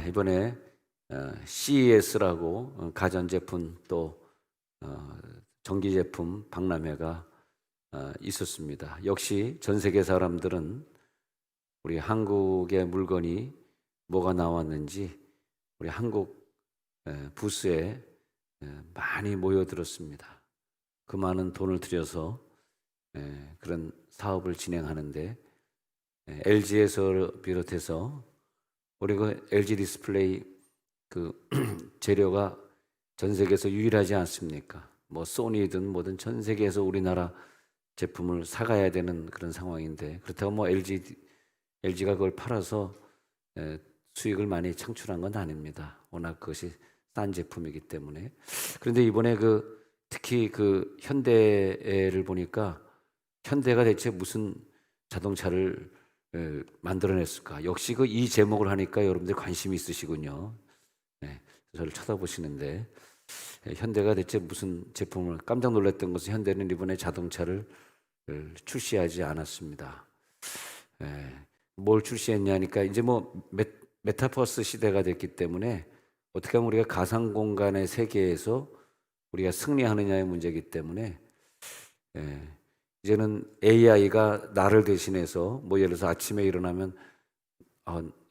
이번에 CES라고 가전제품 또 전기제품 박람회가 있었습니다. 역시 전 세계 사람들은 우리 한국의 물건이 뭐가 나왔는지 우리 한국 부스에 많이 모여들었습니다. 그 많은 돈을 들여서 그런 사업을 진행하는데 LG에서 비롯해서 우리 그 LG 디스플레이 그 재료가 전 세계에서 유일하지 않습니까? 뭐 소니든 뭐든 전 세계에서 우리나라 제품을 사가야 되는 그런 상황인데, 그렇다고 뭐 LG가 그걸 팔아서 수익을 많이 창출한 건 아닙니다. 워낙 그것이 싼 제품이기 때문에. 그런데 이번에 특히 현대를 보니까 현대가 대체 무슨 자동차를 만들어냈을까? 역시 이 제목을 하니까 여러분들 관심이 있으시군요. 저를 쳐다보시는데, 현대가 대체 무슨 제품을, 깜짝 놀랐던 것은 현대는 이번에 자동차를 출시하지 않았습니다. 뭘 출시했냐니까 이제 뭐 메타버스 시대가 됐기 때문에 어떻게 하면 우리가 가상 공간의 세계에서 우리가 승리하느냐의 문제이기 때문에 이제는 AI가 나를 대신해서 뭐 예를 들어서 아침에 일어나면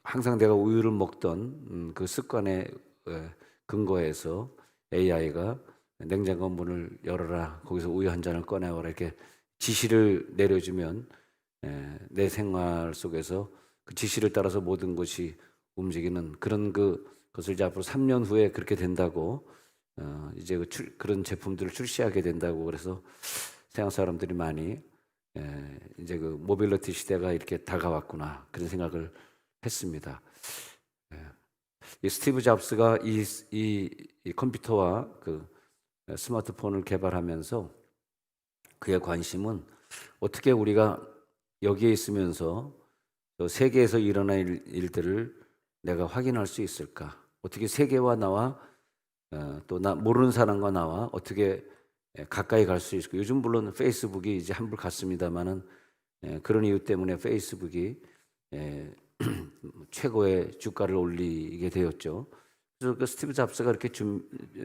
항상 내가 우유를 먹던 그 습관에 근거해서 AI가 냉장고 문을 열어라, 거기서 우유 한 잔을 꺼내와라, 이렇게 지시를 내려주면 내 생활 속에서 그 지시를 따라서 모든 것이 움직이는 그런 그것을 이제 앞으로 3년 후에 그렇게 된다고, 이제 그런 제품들을 출시하게 된다고. 그래서 세상 사람들이 많이 이제 모빌리티 시대가 이렇게 다가왔구나, 그런 생각을 했습니다. 이 스티브 잡스가 이 컴퓨터와 스마트폰을 개발하면서 그의 관심은 어떻게 우리가 여기에 있으면서 세계에서 일어날 일들을 내가 확인할 수 있을까? 어떻게 세계와 나와 또 나 모르는 사람과 나와 어떻게 가까이 갈 수 있을까? 요즘 물론 페이스북이 이제 한물 갔습니다만은 그런 이유 때문에 페이스북이 최고의 주가를 올리게 되었죠. 그래서 스티브 잡스가 이렇게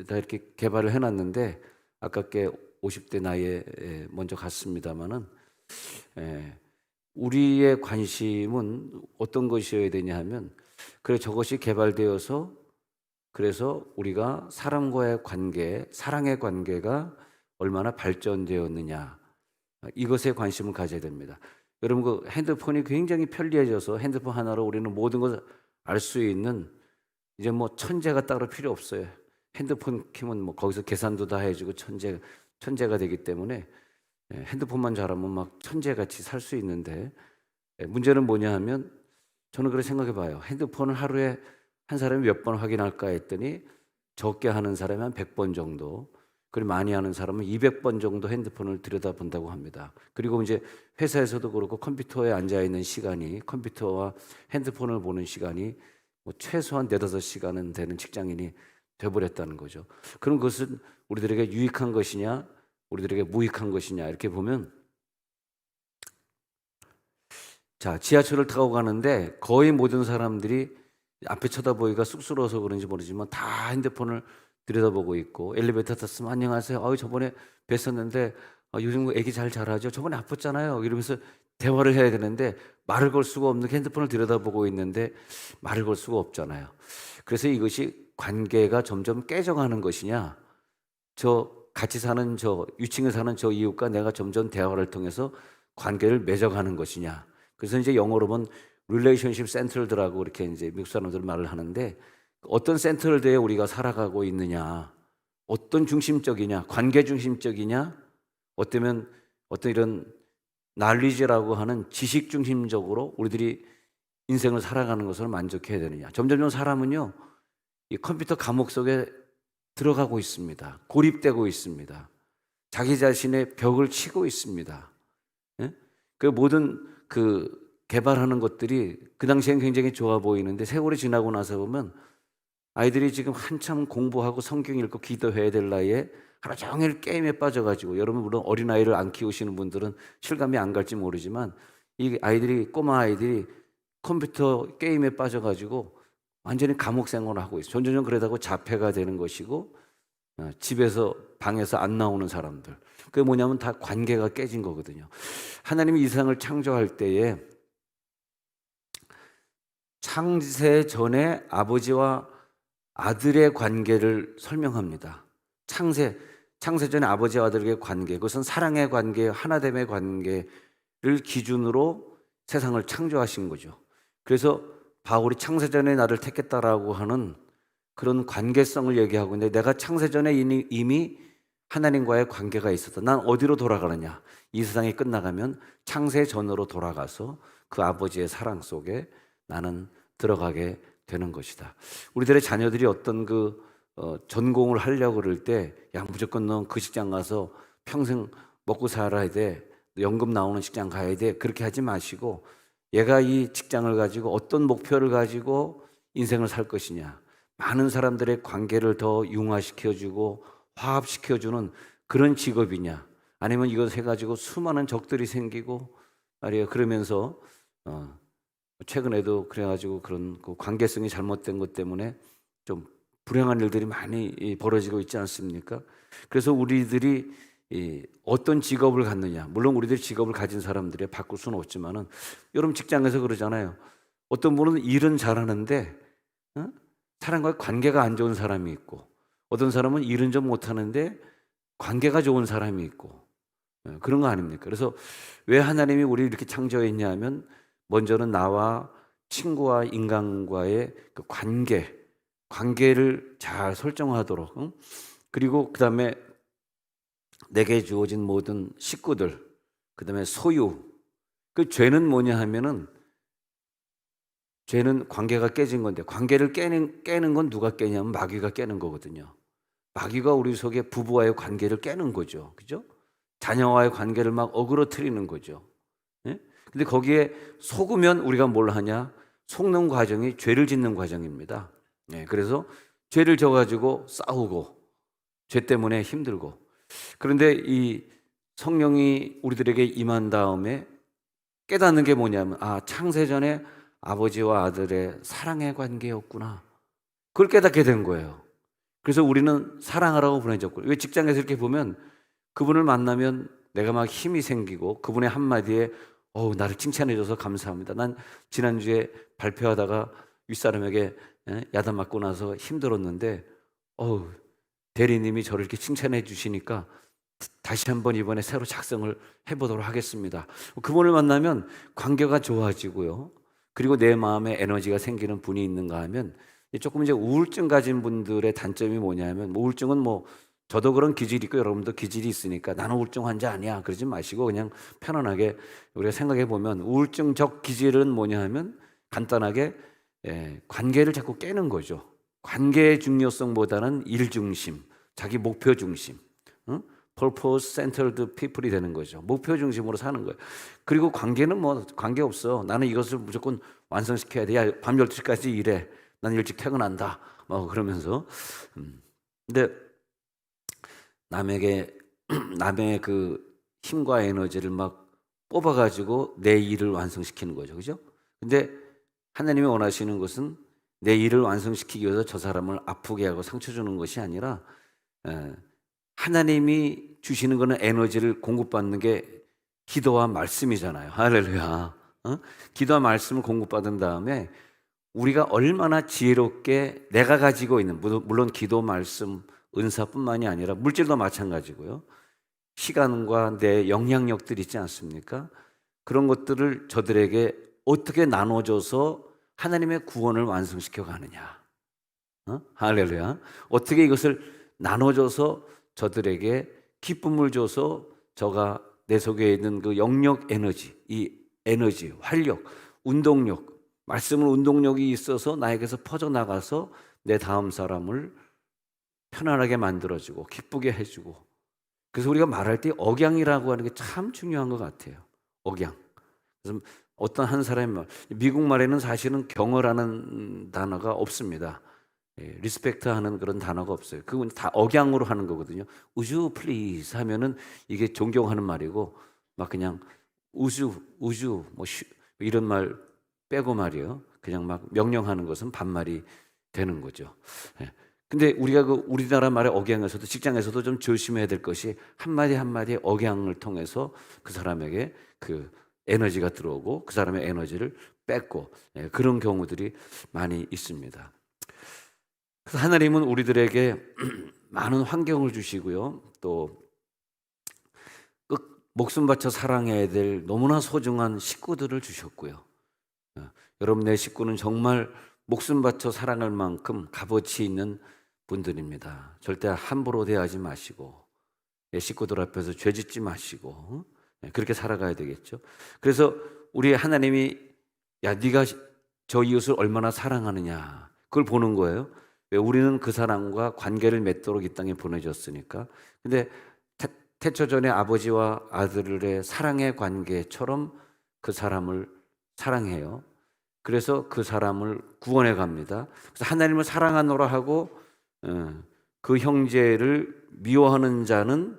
다 이렇게 개발을 해놨는데, 아깝게 50대 나이에 먼저 갔습니다만은, 우리의 관심은 어떤 것이어야 되냐 하면, 그래 저것이 개발되어서 그래서 우리가 사람과의 관계, 사랑의 관계가 얼마나 발전되었느냐, 이것에 관심을 가져야 됩니다. 여러분, 핸드폰이 굉장히 편리해져서 핸드폰 하나로 우리는 모든 것을 알 수 있는, 이제 뭐 천재가 따로 필요 없어요. 핸드폰 키면 뭐 거기서 계산도 다 해주고 천재가 되기 때문에 핸드폰만 잘하면 막 천재같이 살 수 있는데, 문제는 뭐냐 하면, 저는 그렇게 생각해 봐요. 핸드폰을 하루에 한 사람이 몇 번 확인할까 했더니, 적게 하는 사람이 한 100번 정도, 그리고 많이 하는 사람은 200번 정도 핸드폰을 들여다본다고 합니다. 그리고 이제 회사에서도 그렇고 컴퓨터에 앉아있는 시간이, 컴퓨터와 핸드폰을 보는 시간이 뭐 최소한 4-5시간은 되는 직장인이 돼버렸다는 거죠. 그럼 그것은 우리들에게 유익한 것이냐, 우리들에게 무익한 것이냐, 이렇게 보면, 자, 지하철을 타고 가는데 거의 모든 사람들이 앞에 쳐다보기가 쑥스러워서 그런지 모르지만 다 핸드폰을 들여다보고 있고, 엘리베이터 탔으면 안녕하세요, 저번에 뵀었는데 요즘 애기 잘 자라죠, 저번에 아팠잖아요, 이러면서 대화를 해야 되는데 말을 걸 수가 없는 게 핸드폰을 들여다보고 있는데 말을 걸 수가 없잖아요. 그래서 이것이 관계가 점점 깨져가는 것이냐, 같이 사는 위층에 사는 이웃과 내가 점점 대화를 통해서 관계를 맺어가는 것이냐. 그래서 이제 영어로 보면 relationship centered라고 이렇게 이제 미국 사람들은 말을 하는데, 어떤 센트럴드에 우리가 살아가고 있느냐, 어떤 중심적이냐, 관계 중심적이냐, 어떤 이런 날리지라고 하는 지식 중심적으로 우리들이 인생을 살아가는 것을 만족해야 되느냐. 점점 사람은요, 이 컴퓨터 감옥 속에 들어가고 있습니다. 고립되고 있습니다. 자기 자신의 벽을 치고 있습니다. 그 모든 개발하는 것들이 그 당시엔 굉장히 좋아 보이는데, 세월이 지나고 나서 보면 아이들이 지금 한참 공부하고 성경 읽고 기도해야 될 나이에 하루 종일 게임에 빠져가지고, 여러분 물론 어린아이를 안 키우시는 분들은 실감이 안 갈지 모르지만, 이 꼬마 아이들이 컴퓨터 게임에 빠져가지고 완전히 감옥 생활을 하고 있어요. 점점점 그러다가 자폐가 되는 것이고 집에서 방에서 안 나오는 사람들. 그게 뭐냐면 다 관계가 깨진 거거든요. 하나님이 이 세상을 창조할 때에 창세 전에 아버지와 아들의 관계를 설명합니다. 창세 전에 아버지와 아들의 관계, 그것은 사랑의 관계, 하나됨의 관계를 기준으로 세상을 창조하신 거죠. 그래서 바울이 창세 전에 나를 택했다라고 하는 그런 관계성을 얘기하고 있는데, 내가 창세 전에 이미 하나님과의 관계가 있었다. 난 어디로 돌아가느냐? 이 세상이 끝나가면 창세 전으로 돌아가서 그 아버지의 사랑 속에 나는 들어가게 되는 것이다. 우리들의 자녀들이 어떤 전공을 하려고 그럴 때, 야, 무조건 넌 그 직장 가서 평생 먹고 살아야 돼, 연금 나오는 직장 가야 돼, 그렇게 하지 마시고, 얘가 이 직장을 가지고 어떤 목표를 가지고 인생을 살 것이냐, 많은 사람들의 관계를 더 융화시켜주고 화합시켜주는 그런 직업이냐, 아니면 이것 해가지고 수많은 적들이 생기고 말이에요. 그러면서 최근에도 그래가지고 그런 관계성이 잘못된 것 때문에 좀 불행한 일들이 많이 벌어지고 있지 않습니까? 그래서 우리들이 어떤 직업을 갖느냐, 물론 우리들이 직업을 가진 사람들이 바꿀 수는 없지만은, 여러분 직장에서 그러잖아요. 어떤 분은 일은 잘하는데 사람과의 관계가 안 좋은 사람이 있고, 어떤 사람은 일은 좀 못하는데 관계가 좋은 사람이 있고, 그런 거 아닙니까? 그래서 왜 하나님이 우리를 이렇게 창조했냐 하면, 먼저는 나와 친구와 인간과의 그 관계를 잘 설정하도록, 그리고 그 다음에 내게 주어진 모든 식구들, 그 다음에 소유. 그 죄는 뭐냐 하면은, 죄는 관계가 깨진 건데, 관계를 깨는 건 누가 깨냐면 마귀가 깨는 거거든요. 마귀가 우리 속에 부부와의 관계를 깨는 거죠. 그죠? 자녀와의 관계를 막 어그러뜨리는 거죠. 예? 근데 거기에 속으면 우리가 뭘 하냐? 속는 과정이 죄를 짓는 과정입니다. 예, 그래서 죄를 져가지고 싸우고, 죄 때문에 힘들고. 그런데 이 성령이 우리들에게 임한 다음에 깨닫는 게 뭐냐면, 창세전에 아버지와 아들의 사랑의 관계였구나. 그걸 깨닫게 된 거예요. 그래서 우리는 사랑하라고 보내졌고, 왜 직장에서 이렇게 보면 그분을 만나면 내가 막 힘이 생기고, 그분의 한마디에 나를 칭찬해줘서 감사합니다. 난 지난주에 발표하다가 윗사람에게 야단 맞고 나서 힘들었는데 대리님이 저를 이렇게 칭찬해 주시니까 다시 한번 이번에 새로 작성을 해보도록 하겠습니다. 그분을 만나면 관계가 좋아지고요. 그리고 내 마음에 에너지가 생기는 분이 있는가 하면, 조금 이제 우울증 가진 분들의 단점이 뭐냐면, 우울증은 저도 그런 기질이 있고 여러분도 기질이 있으니까 나는 우울증 환자 아니야 그러지 마시고, 그냥 편안하게 우리가 생각해 보면, 우울증적 기질은 뭐냐 하면 간단하게 관계를 자꾸 깨는 거죠. 관계의 중요성보다는 일 중심, 자기 목표 중심, purpose centered people이 되는 거죠. 목표 중심으로 사는 거예요. 그리고 관계는 관계 없어. 나는 이것을 무조건 완성시켜야 돼. 야, 밤 12시까지 일해. 난 일찍 퇴근한다. 그러면서. 근데 남의 그 힘과 에너지를 막 뽑아가지고 내 일을 완성시키는 거죠. 그죠? 근데 하나님이 원하시는 것은 내 일을 완성시키기 위해서 저 사람을 아프게 하고 상처 주는 것이 아니라, 하나님이 주시는 거는 에너지를 공급받는 게 기도와 말씀이잖아요. 할렐루야. 기도와 말씀을 공급받은 다음에 우리가 얼마나 지혜롭게 내가 가지고 있는, 물론 기도, 말씀, 은사뿐만이 아니라 물질도 마찬가지고요. 시간과 내 영향력들이 있지 않습니까? 그런 것들을 저들에게 어떻게 나눠줘서 하나님의 구원을 완성시켜 가느냐. 할렐루야. 어떻게 이것을 나눠줘서 저들에게 기쁨을 줘서 저가 내 속에 있는 그 영역 에너지, 이 에너지, 활력, 운동력, 말씀은 운동력이 있어서 나에게서 퍼져나가서 내 다음 사람을 편안하게 만들어주고 기쁘게 해주고. 그래서 우리가 말할 때 억양이라고 하는 게 참 중요한 것 같아요. 억양. 그래서 어떤 한 사람이 미국 말에는 사실은 경어라는 단어가 없습니다. 리스펙트 하는 그런 단어가 없어요. 그건 다 억양으로 하는 거거든요. Would you please 하면은 이게 존경하는 말이고, 막 그냥 우주 이런 말 빼고 말이요. 그냥 막 명령하는 것은 반말이 되는 거죠. 예. 근데 우리가 그 우리나라 말의 억양에서도 직장에서도 좀 조심해야 될 것이 한마디 한마디 억양을 통해서 그 사람에게 그 에너지가 들어오고 그 사람의 에너지를 뺏고 그런 경우들이 많이 있습니다. 그래서 하나님은 우리들에게 많은 환경을 주시고요. 또 목숨 바쳐 사랑해야 될 너무나 소중한 식구들을 주셨고요. 여러분, 내 식구는 정말 목숨 바쳐 사랑할 만큼 값어치 있는 분들입니다. 절대 함부로 대하지 마시고 내 식구들 앞에서 죄 짓지 마시고 그렇게 살아가야 되겠죠. 그래서 우리 하나님이 야, 네가 저 이웃을 얼마나 사랑하느냐 그걸 보는 거예요. 왜? 우리는 그 사람과 관계를 맺도록 이 땅에 보내줬으니까. 근데 태초전에 아버지와 아들의 사랑의 관계처럼 그 사람을 사랑해요. 그래서 그 사람을 구원해 갑니다. 그래서 하나님을 사랑하노라 하고 그 형제를 미워하는 자는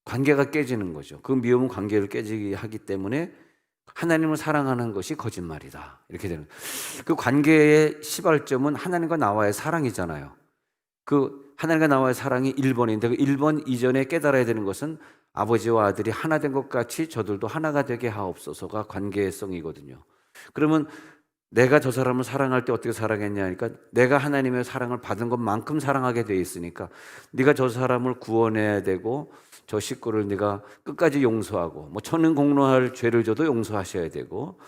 관계가 깨지는 거죠. 그 미움은 관계를 깨지게 하기 때문에 하나님을 사랑하는 것이 거짓말이다. 이렇게 되는. 그 관계의 시발점은 하나님과 나와의 사랑이잖아요. 그 하나님과 나와의 사랑이 1번인데 그 1번 이전에 깨달아야 되는 것은 아버지와 아들이 하나 된 것 같이 저들도 하나가 되게 하옵소서가 관계성이거든요. 그러면 내가 저 사람을 사랑할 때 어떻게 사랑했냐 하니까 내가 하나님의 사랑을 받은 것만큼 사랑하게 돼 있으니까 네가 저 사람을 구원해야 되고 저 식구를 네가 끝까지 용서하고 뭐 천은 공로할 죄를 져도 용서하셔야 되고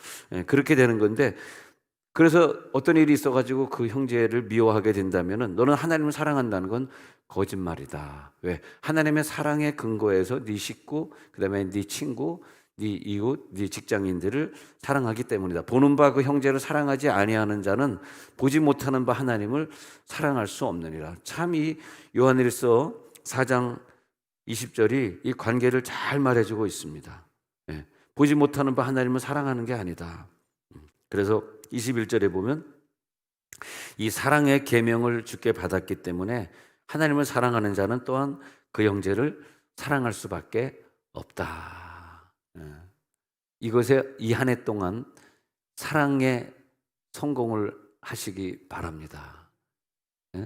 그렇게 되는 건데, 그래서 어떤 일이 있어가지고 그 형제를 미워하게 된다면은 너는 하나님을 사랑한다는 건 거짓말이다. 왜? 하나님의 사랑의 근거에서 네 식구, 그다음에 네 친구, 네 이웃, 네 직장인들을 사랑하기 때문이다. 보는 바 그 형제를 사랑하지 아니하는 자는 보지 못하는 바 하나님을 사랑할 수 없느니라. 참 이 요한일서 4장 20절이 이 관계를 잘 말해주고 있습니다. 예. 보지 못하는 바 하나님을 사랑하는 게 아니다. 그래서 21절에 보면 이 사랑의 계명을 주께 받았기 때문에 하나님을 사랑하는 자는 또한 그 형제를 사랑할 수밖에 없다. 이것에 이 한 해 동안 사랑의 성공을 하시기 바랍니다.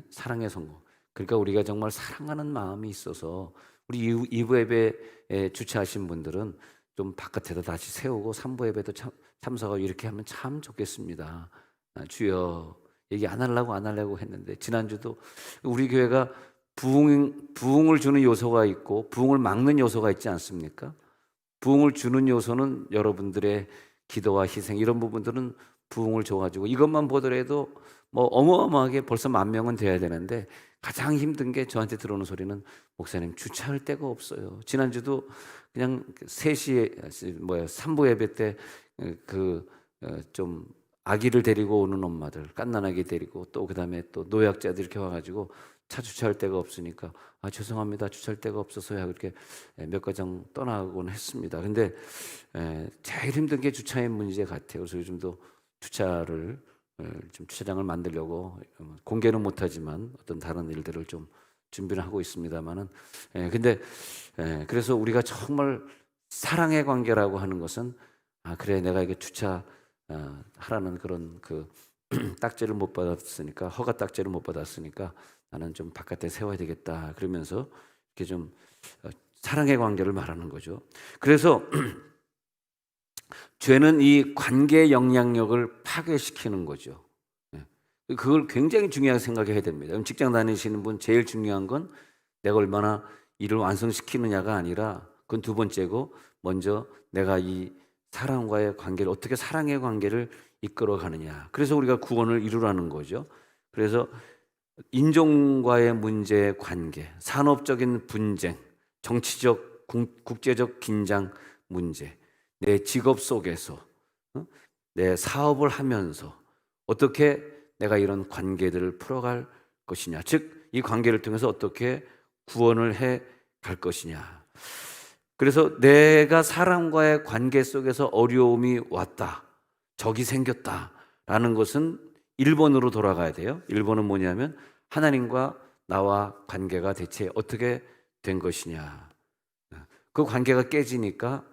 사랑의 성공. 그러니까 우리가 정말 사랑하는 마음이 있어서 우리 2부 예배에 주최하신 분들은 좀 바깥에다 다시 세우고 3부 예배도 참석하고 이렇게 하면 참 좋겠습니다. 주여, 얘기 안 하려고 했는데 지난주도 우리 교회가 부흥을 주는 요소가 있고 부흥을 막는 요소가 있지 않습니까? 부흥을 주는 요소는 여러분들의 기도와 희생, 이런 부분들은 부흥을 줘가지고 이것만 보더라도 뭐 어마어마하게 벌써 10,000명은 돼야 되는데 가장 힘든 게 저한테 들어오는 소리는 목사님 주차할 데가 없어요. 지난주도 그냥 3시에 3부 예배 때 좀 아기를 데리고 오는 엄마들, 갓난아기 데리고 또 그다음에 또 노약자들 이렇게 와가지고 차 주차할 데가 없으니까 죄송합니다, 주차할 데가 없어서야 그렇게 몇 가정 떠나곤 했습니다. 근데 제일 힘든 게 주차의 문제 같아요. 그래서 요즘도 주차를 좀 주차장을 만들려고 공개는 못하지만 어떤 다른 일들을 좀 준비를 하고 있습니다만은 근데 그래서 우리가 정말 사랑의 관계라고 하는 것은 그래, 내가 이게 주차 하라는 그런 그 딱지를 못 받았으니까, 허가 딱지를 못 받았으니까 나는 좀 바깥에 세워야 되겠다, 그러면서 이렇게 좀 사랑의 관계를 말하는 거죠. 그래서 죄는 이 관계의 영향력을 파괴시키는 거죠. 그걸 굉장히 중요하게 생각해야 됩니다. 직장 다니시는 분 제일 중요한 건 내가 얼마나 일을 완성시키느냐가 아니라 그건 두 번째고, 먼저 내가 이 사람과의 관계를 어떻게 사랑의 관계를 이끌어 가느냐. 그래서 우리가 구원을 이루라는 거죠. 그래서 인종과의 문제의 관계, 산업적인 분쟁, 정치적, 국제적 긴장 문제, 내 직업 속에서 내 사업을 하면서 어떻게 내가 이런 관계들을 풀어갈 것이냐, 즉 이 관계를 통해서 어떻게 구원을 해 갈 것이냐. 그래서 내가 사람과의 관계 속에서 어려움이 왔다, 적이 생겼다라는 것은 1번으로 돌아가야 돼요. 1번은 뭐냐면 하나님과 나와 관계가 대체 어떻게 된 것이냐. 그 관계가 깨지니까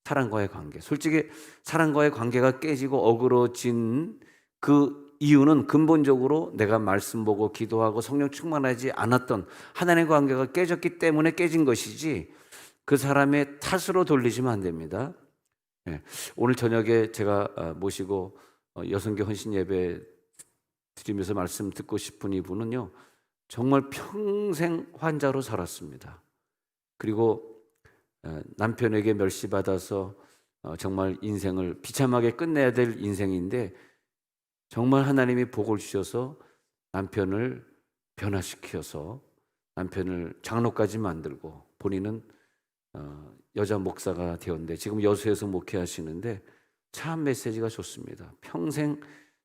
사랑과의 관계. 솔직히 사랑과의 관계가 깨지고 어그러진 그 이유는 근본적으로 내가 말씀 보고 기도하고 성령 충만하지 않았던 하나님과 관계가 깨졌기 때문에 깨진 것이지 그 사람의 탓으로 돌리시면 안 됩니다. 예. 오늘 저녁에 제가 모시고 여성교 헌신 예배 드리면서 말씀 듣고 싶은 이분은요, 정말 평생 환자로 살았습니다. 그리고 남편에게 멸시받아서 정말 인생을 비참하게 끝내야 될 인생인데 정말 하나님이 복을 주셔서 남편을 변화시켜서 남편을 장로까지 만들고 본인은 여자 목사가 되었는데 지금 여수에서 목회하시는데 참 메시지가 좋습니다. 평생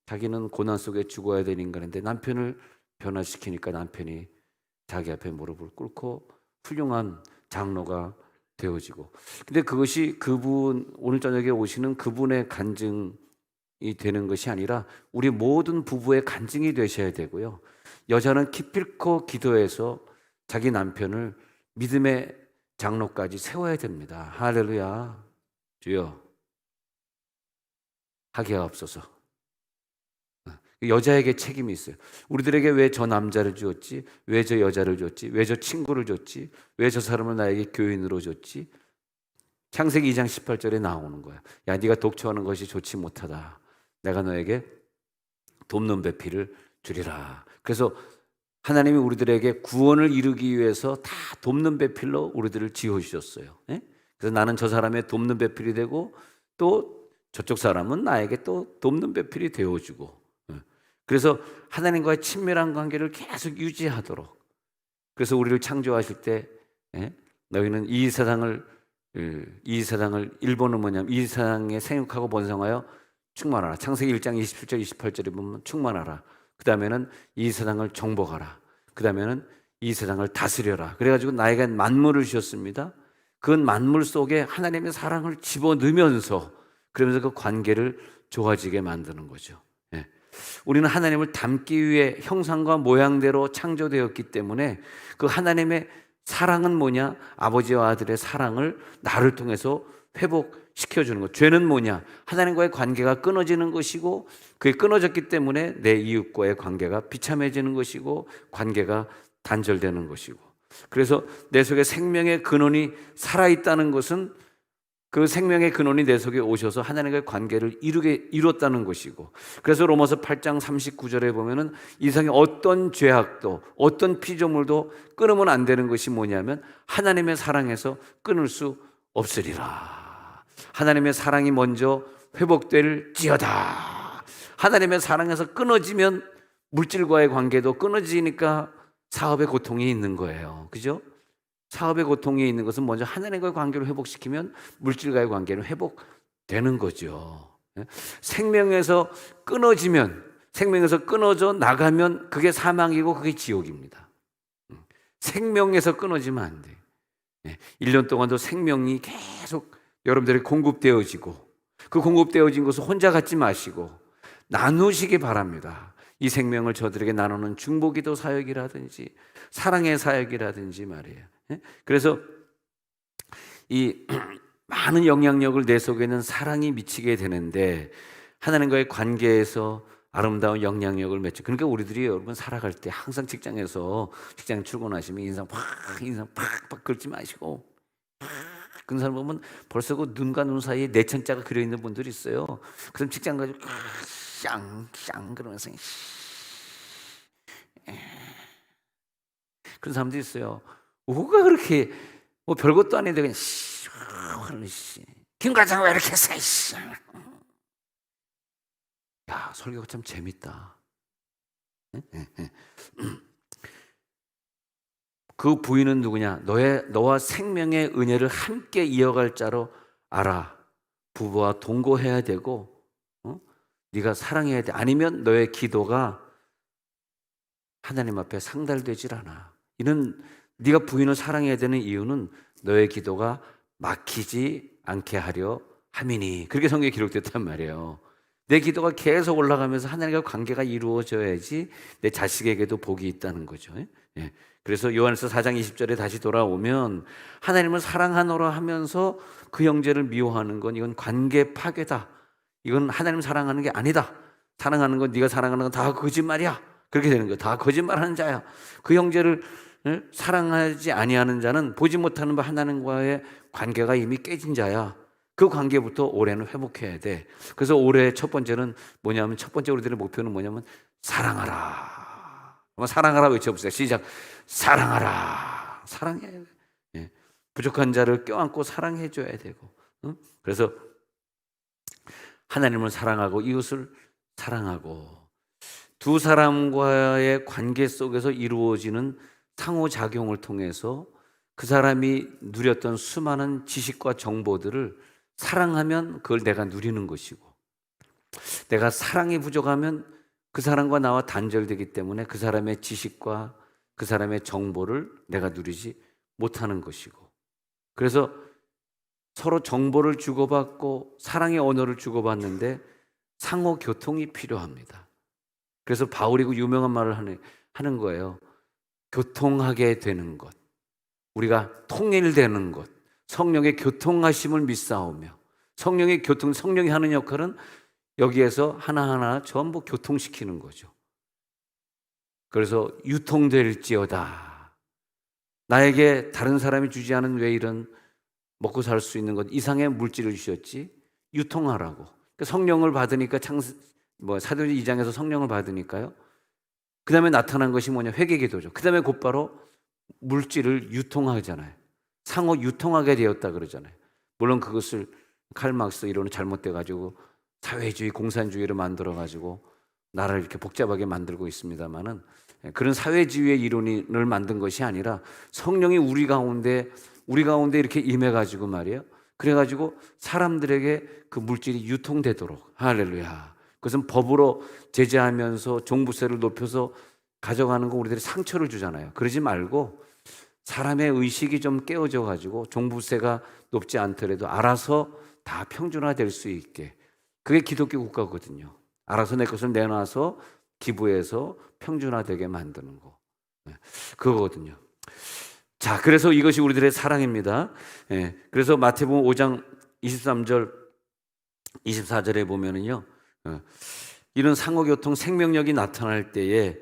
자기는 고난 속에 죽어야 되는 인간인데 남편을 변화시키니까 남편이 자기 앞에 무릎을 꿇고 훌륭한 장로가 되어지고, 근데 그것이 그분 오늘 저녁에 오시는 그분의 간증이 되는 것이 아니라 우리 모든 부부의 간증이 되셔야 되고요. 여자는 기필코 기도해서 자기 남편을 믿음의 장로까지 세워야 됩니다. 할렐루야. 주여 하게 하옵소서. 여자에게 책임이 있어요. 우리들에게 왜 저 남자를 주었지? 왜 저 여자를 줬지? 왜 저 친구를 줬지? 왜 저 사람을 나에게 교인으로 줬지? 창세기 2장 18절에 나오는 거야. 야, 네가 독초하는 것이 좋지 못하다. 내가 너에게 돕는 배필을 주리라. 그래서 하나님이 우리들에게 구원을 이루기 위해서 다 돕는 배필로 우리들을 지어주셨어요. 예? 그래서 나는 저 사람의 돕는 배필이 되고 또 저쪽 사람은 나에게 또 돕는 배필이 되어주고, 그래서 하나님과의 친밀한 관계를 계속 유지하도록. 그래서 우리를 창조하실 때 너희는 이 세상을 일본은 뭐냐면 이 세상에 생육하고 번성하여 충만하라. 창세기 1장 27절 28절에 보면 충만하라. 그 다음에는 이 세상을 정복하라. 그 다음에는 이 세상을 다스려라. 그래가지고 나에게 만물을 주셨습니다. 그 만물 속에 하나님의 사랑을 집어넣으면서 그러면서 그 관계를 좋아지게 만드는 거죠. 우리는 하나님을 닮기 위해 형상과 모양대로 창조되었기 때문에 그 하나님의 사랑은 뭐냐? 아버지와 아들의 사랑을 나를 통해서 회복시켜주는 것. 죄는 뭐냐? 하나님과의 관계가 끊어지는 것이고 그게 끊어졌기 때문에 내 이웃과의 관계가 비참해지는 것이고 관계가 단절되는 것이고, 그래서 내 속에 생명의 근원이 살아있다는 것은 그 생명의 근원이 내 속에 오셔서 하나님과의 관계를 이뤘다는 것이고, 그래서 로마서 8장 39절에 보면은 이상의 어떤 죄악도 어떤 피조물도 끊으면 안 되는 것이 뭐냐면 하나님의 사랑에서 끊을 수 없으리라. 하나님의 사랑이 먼저 회복될지어다. 하나님의 사랑에서 끊어지면 물질과의 관계도 끊어지니까 사업의 고통이 있는 거예요. 그죠? 사업의 고통이 있는 것은 먼저 하나님과의 관계를 회복시키면 물질과의 관계는 회복되는 거죠. 생명에서 끊어지면, 생명에서 끊어져 나가면 그게 사망이고 그게 지옥입니다. 생명에서 끊어지면 안 돼요. 1년 동안도 생명이 계속 여러분들이 공급되어지고, 그 공급되어진 것을 혼자 갖지 마시고 나누시기 바랍니다. 이 생명을 저들에게 나누는 중보기도 사역이라든지 사랑의 사역이라든지 말이에요. 그래서 이 많은 영향력을 내 속에 있는 사랑이 미치게 되는데 하나님과의 관계에서 아름다운 영향력을 맺죠. 그러니까 우리들이 여러분 살아갈 때 항상 직장에서 직장 출근하시면 인상 팍팍 긁지 마시고, 그런 사람 보면 벌써 그 눈과 눈 사이에 내천자가 그려 있는 분들이 있어요. 그럼 직장 가지고 쌍쌍 그러면서 그런 사람들이 있어요. 뭐가 그렇게 뭐 별것도 아닌데 그냥 김 과장 왜 이렇게 했어? 야, 설교가 참 재밌다. 그 부인은 누구냐? 너와 생명의 은혜를 함께 이어갈 자로 알아. 부부와 동거해야 되고, 네가 사랑해야 돼. 아니면 너의 기도가 하나님 앞에 상달되질 않아. 이는 네가 부인을 사랑해야 되는 이유는 너의 기도가 막히지 않게 하려 함이니. 그렇게 성경에 기록됐단 말이에요. 내 기도가 계속 올라가면서 하나님과 관계가 이루어져야지 내 자식에게도 복이 있다는 거죠. 예. 그래서 요한일서 4장 20절에 다시 돌아오면 하나님을 사랑하노라 하면서 그 형제를 미워하는 건 이건 관계 파괴다. 이건 하나님 사랑하는 게 아니다. 사랑하는 건 네가 사랑하는 건 다 거짓말이야. 그렇게 되는 거야. 다 거짓말하는 자야. 그 형제를 사랑하지 아니하는 자는 보지 못하는 바 하나님과의 관계가 이미 깨진 자야. 그 관계부터 올해는 회복해야 돼. 그래서 올해 첫 번째는 뭐냐면, 첫 번째 우리들의 목표는 뭐냐면 사랑하라. 한번 사랑하라 외쳐보세요. 시작. 사랑하라. 사랑해야 돼. 예. 부족한 자를 껴안고 사랑해줘야 되고. 그래서 하나님을 사랑하고 이웃을 사랑하고, 두 사람과의 관계 속에서 이루어지는 상호작용을 통해서 그 사람이 누렸던 수많은 지식과 정보들을 사랑하면 그걸 내가 누리는 것이고, 내가 사랑이 부족하면 그 사람과 나와 단절되기 때문에 그 사람의 지식과 그 사람의 정보를 내가 누리지 못하는 것이고, 그래서 서로 정보를 주고받고 사랑의 언어를 주고받는데 상호 교통이 필요합니다. 그래서 바울이 그 유명한 말을 하는 거예요. 교통하게 되는 것, 우리가 통일되는 것, 성령의 교통하심을 믿사오며. 성령이 하는 역할은 여기에서 하나하나 전부 교통시키는 거죠. 그래서 유통될지어다. 나에게 다른 사람이 주지 않은 왜 이런 먹고 살 수 있는 것 이상의 물질을 주셨지? 유통하라고. 성령을 받으니까 사도행전 2장에서 성령을 받으니까요. 그 다음에 나타난 것이 뭐냐? 회개기도죠. 그 다음에 곧바로 물질을 유통하잖아요. 상호 유통하게 되었다 그러잖아요. 물론 그것을 칼막스 이론은 잘못돼가지고 사회주의, 공산주의를 만들어가지고 나라를 이렇게 복잡하게 만들고 있습니다만은, 그런 사회주의의 이론을 만든 것이 아니라 성령이 우리 가운데 이렇게 임해가지고 말이에요. 그래가지고 사람들에게 그 물질이 유통되도록, 할렐루야. 그것은 법으로 제재하면서 종부세를 높여서 가져가는 거 우리들이 상처를 주잖아요. 그러지 말고 사람의 의식이 좀 깨어져 가지고 종부세가 높지 않더라도 알아서 다 평준화될 수 있게, 그게 기독교 국가거든요. 알아서 내 것을 내놔서 기부해서 평준화되게 만드는 거, 그거거든요. 자, 그래서 이것이 우리들의 사랑입니다. 그래서 마태복음 5장 23절 24절에 보면은요, 이런 상호교통 생명력이 나타날 때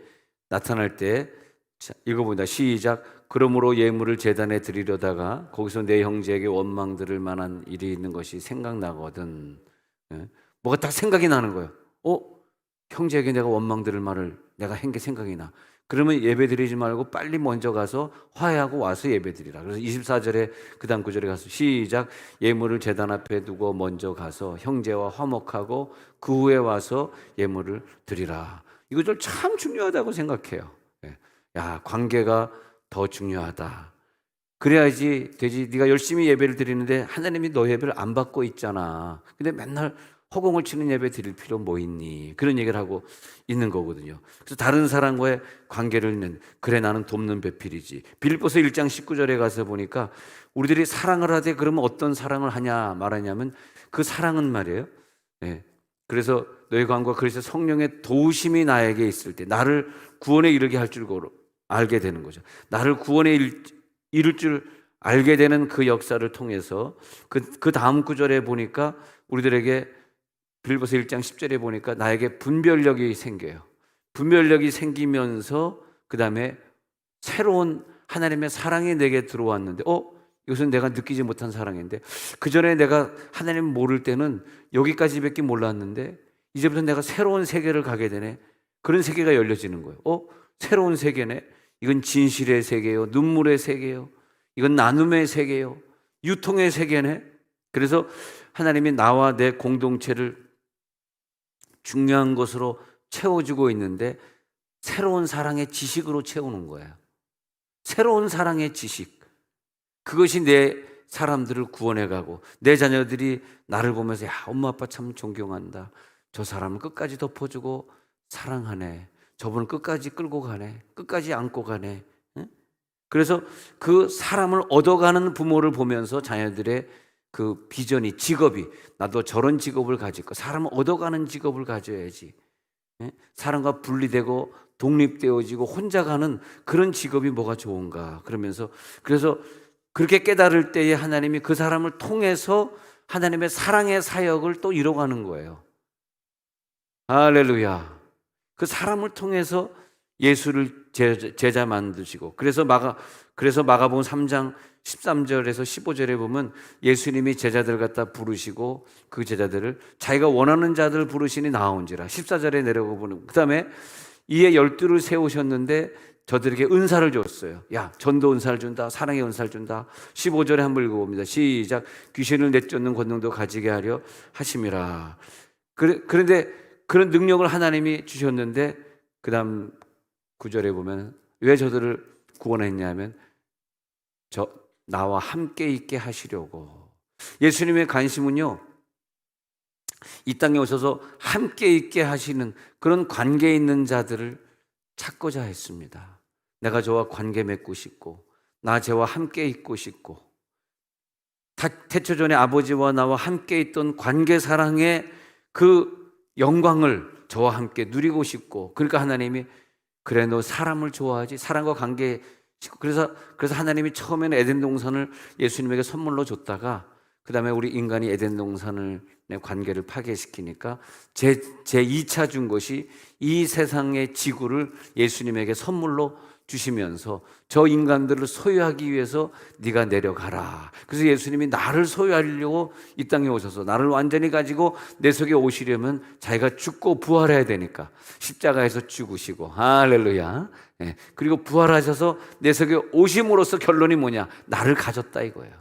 읽어봅니다. 시작. 그러므로 예물을 제단에 드리려다가 거기서 내 형제에게 원망 들을 만한 일이 있는 것이 생각나거든. 뭐가 딱 생각이 나는 거예요. 형제에게 내가 원망 들을 말을 내가 한 게 생각이 나. 그러면 예배 드리지 말고 빨리 먼저 가서 화해하고 와서 예배 드리라. 그래서 24절에 그 다음 구절에 가서 시작. 예물을 제단 앞에 두고 먼저 가서 형제와 화목하고 그 후에 와서 예물을 드리라. 이것들 참 중요하다고 생각해요. 야, 관계가 더 중요하다. 그래야지 되지. 네가 열심히 예배를 드리는데 하나님이 너 예배를 안 받고 있잖아. 근데 맨날 허공을 치는 예배 드릴 필요 뭐 있니? 그런 얘기를 하고 있는 거거든요. 그래서 다른 사람과의 관계를 맺는, 그래 나는 돕는 배필이지. 빌립보서 1장 19절에 가서 보니까 우리들이 사랑을 하되 그러면 어떤 사랑을 하냐 말하냐면 그 사랑은 말이에요. 그래서 너희 관과 그래서 성령의 도우심이 나에게 있을 때 나를 구원에 이르게 할 줄 알게 되는 거죠. 나를 구원에 이룰 줄 알게 되는 그 역사를 통해서 그 다음 구절에 보니까 우리들에게 빌립보서 1장 10절에 보니까 나에게 분별력이 생겨요. 분별력이 생기면서 그 다음에 새로운 하나님의 사랑이 내게 들어왔는데 이것은 내가 느끼지 못한 사랑인데, 그전에 내가 하나님 모를 때는 여기까지밖에 몰랐는데 이제부터 내가 새로운 세계를 가게 되네. 그런 세계가 열려지는 거예요. 새로운 세계네. 이건 진실의 세계요, 눈물의 세계요, 이건 나눔의 세계요, 유통의 세계네. 그래서 하나님이 나와 내 공동체를 중요한 것으로 채워주고 있는데 새로운 사랑의 지식으로 채우는 거예요. 새로운 사랑의 지식. 그것이 내 사람들을 구원해가고 내 자녀들이 나를 보면서 야, 엄마 아빠 참 존경한다. 저 사람은 끝까지 덮어주고 사랑하네. 저분은 끝까지 끌고 가네. 끝까지 안고 가네. 그래서 그 사람을 얻어가는 부모를 보면서 자녀들의 그 비전이, 직업이, 나도 저런 직업을 가질 거. 사람은 얻어가는 직업을 가져야지. 예? 사람과 분리되고 독립되어지고 혼자 가는 그런 직업이 뭐가 좋은가. 그러면서 그래서 그렇게 깨달을 때에 하나님이 그 사람을 통해서 하나님의 사랑의 사역을 또 이뤄가는 거예요. 할렐루야. 그 사람을 통해서 예수를 제자 만드시고, 그래서 마가복음 3장 13절에서 15절에 보면 예수님이 제자들 갖다 부르시고 그 제자들을 자기가 원하는 자들 부르시니 나온지라. 14절에 내려가 보는, 그 다음에 이에 12를 세우셨는데 저들에게 은사를 줬어요. 야, 전도 은사를 준다, 사랑의 은사를 준다. 15절에 한번 읽어봅니다. 시작. 귀신을 내쫓는 권능도 가지게 하려 하심이라. 그런데 그런 능력을 하나님이 주셨는데 그 다음 9절에 보면 왜 저들을 구원했냐면 나와 함께 있게 하시려고. 예수님의 관심은요, 이 땅에 오셔서 함께 있게 하시는 그런 관계에 있는 자들을 찾고자 했습니다. 내가 저와 관계 맺고 싶고, 나 저와 함께 있고 싶고, 태초전에 아버지와 나와 함께 있던 관계 사랑의 그 영광을 저와 함께 누리고 싶고, 그러니까 하나님이 그래 너 사람을 좋아하지, 사람과 관계. 그래서 하나님이 처음에는 에덴 동산을 예수님에게 선물로 줬다가 그 다음에 우리 인간이 에덴 동산의 관계를 파괴시키니까 제 2차 준 것이 이 세상의 지구를 예수님에게 선물로 주시면서 저 인간들을 소유하기 위해서 네가 내려가라. 그래서 예수님이 나를 소유하려고 이 땅에 오셔서 나를 완전히 가지고 내 속에 오시려면 자기가 죽고 부활해야 되니까 십자가에서 죽으시고, 할렐루야. 네. 그리고 부활하셔서 내 속에 오심으로써 결론이 뭐냐? 나를 가졌다 이거예요.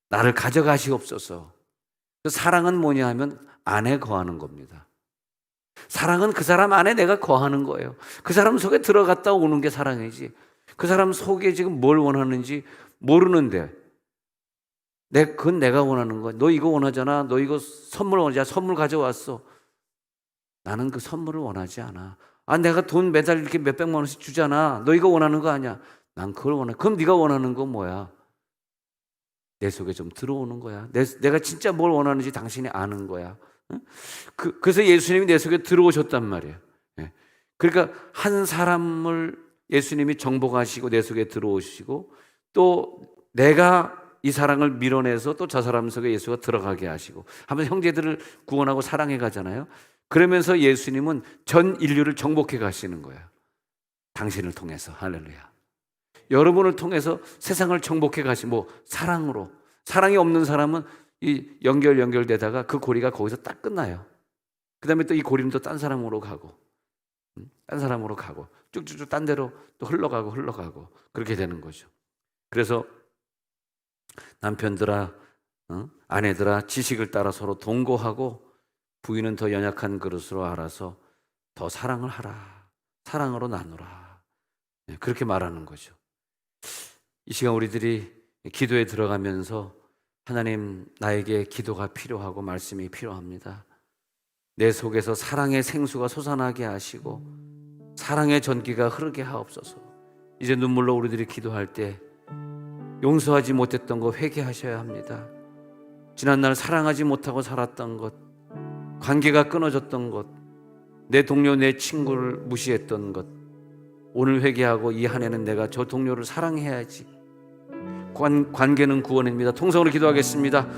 나를 가져가시옵소서. 사랑은 뭐냐 하면 안에 거하는 겁니다. 사랑은 그 사람 안에 내가 거하는 거예요. 그 사람 속에 들어갔다 오는 게 사랑이지. 그 사람 속에 지금 뭘 원하는지 모르는데 그건 내가 원하는 거야. 너 이거 원하잖아. 너 이거 선물 원하잖아. 선물 가져왔어. 나는 그 선물을 원하지 않아. 내가 돈 매달 이렇게 몇백만 원씩 주잖아. 너 이거 원하는 거 아니야. 난 그걸 원해. 그럼 네가 원하는 건 뭐야? 내 속에 좀 들어오는 거야. 내가 진짜 뭘 원하는지 당신이 아는 거야. 그래서 예수님이 내 속에 들어오셨단 말이에요. 그러니까 한 사람을 예수님이 정복하시고 내 속에 들어오시고, 또 내가 이 사랑을 밀어내서 또 저 사람 속에 예수가 들어가게 하시고 하면서 형제들을 구원하고 사랑해 가잖아요. 그러면서 예수님은 전 인류를 정복해 가시는 거예요. 당신을 통해서. 할렐루야. 여러분을 통해서 세상을 정복해 가시고, 사랑으로. 사랑이 없는 사람은 이 연결되다가 그 고리가 거기서 딱 끝나요. 그 다음에 또 이 고리는 또 딴 사람으로 가고, 쭉쭉쭉 딴 데로 또 흘러가고 그렇게 되는 거죠. 그래서 남편들아, 아내들아, 지식을 따라 서로 동거하고 부인은 더 연약한 그릇으로 알아서 더 사랑을 하라. 사랑으로 나누라. 그렇게 말하는 거죠. 이 시간 우리들이 기도에 들어가면서 하나님, 나에게 기도가 필요하고 말씀이 필요합니다. 내 속에서 사랑의 생수가 솟아나게 하시고 사랑의 전기가 흐르게 하옵소서. 이제 눈물로 우리들이 기도할 때 용서하지 못했던 것 회개하셔야 합니다. 지난날 사랑하지 못하고 살았던 것, 관계가 끊어졌던 것, 내 동료, 내 친구를 무시했던 것, 오늘 회개하고 이 한 해는 내가 저 동료를 사랑해야지. 관계는 구원입니다. 통성으로 기도하겠습니다.